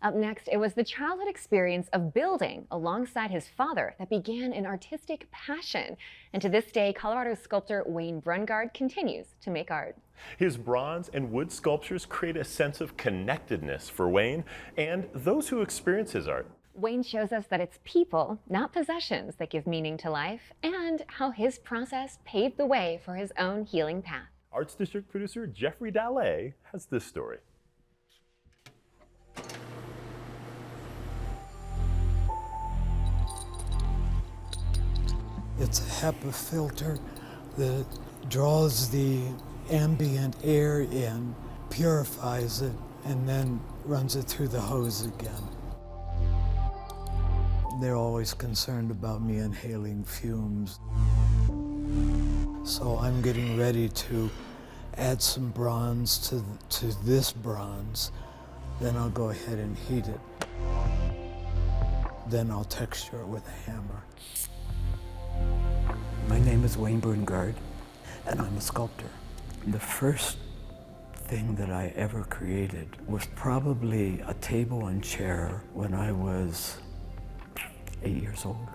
Up next, it was the childhood experience of building alongside his father that began an artistic passion. And to this day, Colorado sculptor Wayne Brungard continues to make art. His bronze and wood sculptures create a sense of connectedness for Wayne and those who experience his art. Wayne shows us that it's people, not possessions, that give meaning to life, and how his process paved the way for his own healing path. Arts District producer Jeffrey Dallet has this story. It's a HEPA filter that draws the ambient air in, purifies it, and then runs it through the hose again. They're always concerned about me inhaling fumes. So I'm getting ready to add some bronze to this bronze. Then I'll go ahead and heat it. Then I'll texture it with a hammer. My name is Wayne Brungard, and I'm a sculptor. The first thing that I ever created was probably a table and chair when I was 8 years old.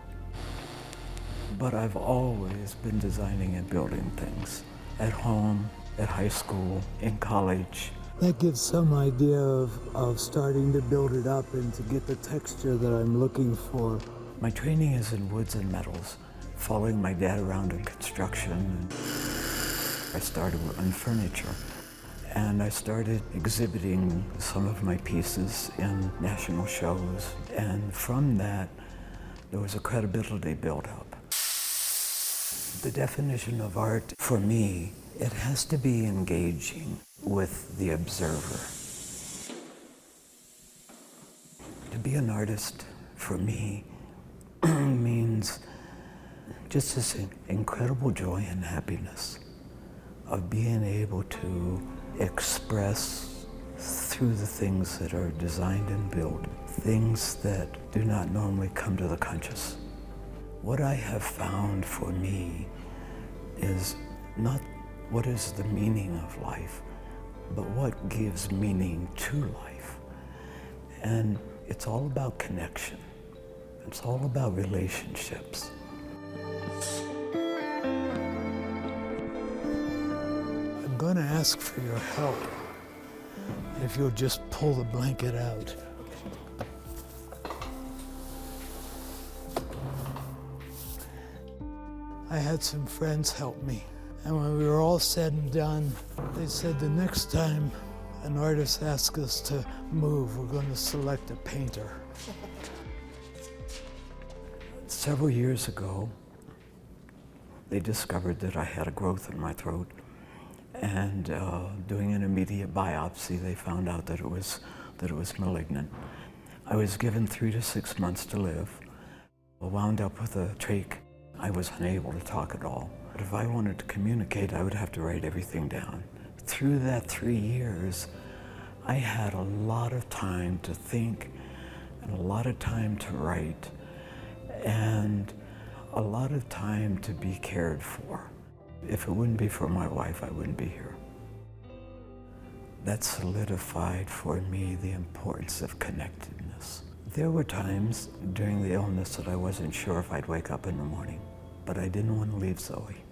But I've always been designing and building things at home, at high school, in college. That gives some idea of starting to build it up and to get the texture that I'm looking for. My training is in woods and metals, following my dad around in construction. I started on furniture, and I started exhibiting some of my pieces in national shows, and from that, there was a credibility built up. The definition of art, for me, it has to be engaging with the observer. To be an artist, for me, means just this incredible joy and happiness of being able to express through the things that are designed and built, things that do not normally come to the conscious. What I have found for me is not what is the meaning of life, but what gives meaning to life. And it's all about connection. It's all about relationships. I'm going to ask for your help, if you'll just pull the blanket out. I had some friends help me, and when we were all said and done, they said the next time an artist asks us to move, we're going to select a painter. Several years ago, they discovered that I had a growth in my throat, and doing an immediate biopsy, they found out that it was malignant. I was given 3 to 6 months to live. I wound up with a trach. I was unable to talk at all. But if I wanted to communicate, I would have to write everything down. Through that 3 years, I had a lot of time to think and a lot of time to write and a lot of time to be cared for. If it wouldn't be for my wife, I wouldn't be here. That solidified for me the importance of connectedness. There were times during the illness that I wasn't sure if I'd wake up in the morning, but I didn't want to leave Zoe.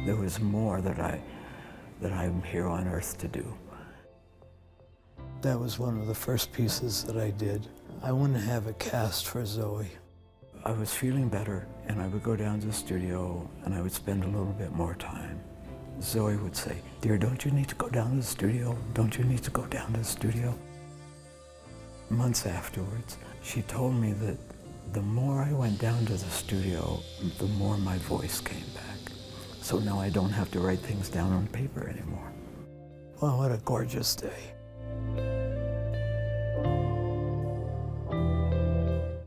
There was more that I'm here on earth to do. That was one of the first pieces that I did. I wanted to have a cast for Zoe. I was feeling better, and I would go down to the studio, and I would spend a little bit more time. Zoe would say, "Dear, don't you need to go down to the studio? Don't you need to go down to the studio?" Months afterwards, she told me that the more I went down to the studio, the more my voice came back. So now I don't have to write things down on paper anymore. Well, what a gorgeous day.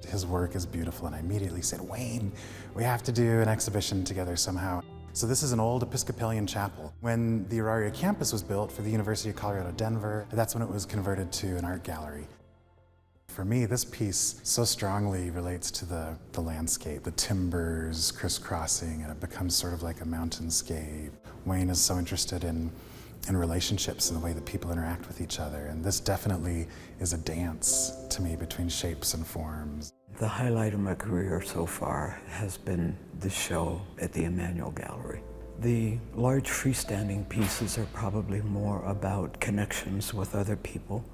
His work is beautiful, and I immediately said, "Wayne, we have to do an exhibition together somehow." So this is an old Episcopalian chapel. When the Auraria campus was built for the University of Colorado, Denver, that's when it was converted to an art gallery. For me, this piece so strongly relates to the landscape, the timbers crisscrossing, and it becomes sort of like a mountainscape. Wayne is so interested in and relationships and the way that people interact with each other. And this definitely is a dance to me between shapes and forms. The highlight of my career so far has been the show at the Emmanuel Gallery. The large freestanding pieces are probably more about connections with other people.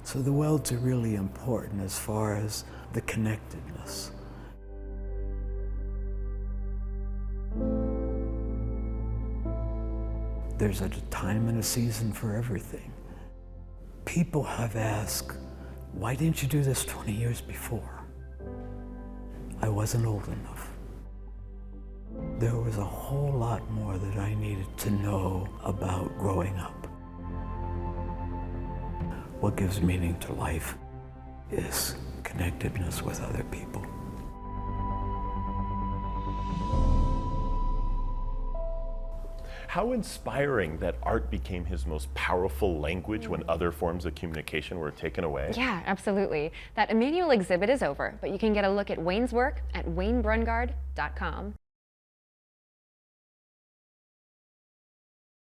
So the welds are really important as far as the connectedness. There's a time and a season for everything. People have asked, why didn't you do this 20 years before? I wasn't old enough. There was a whole lot more that I needed to know about growing up. What gives meaning to life is connectedness with other people. How inspiring that art became his most powerful language when other forms of communication were taken away. Yeah, absolutely. That Emmanuel exhibit is over, but you can get a look at Wayne's work at waynebrungard.com.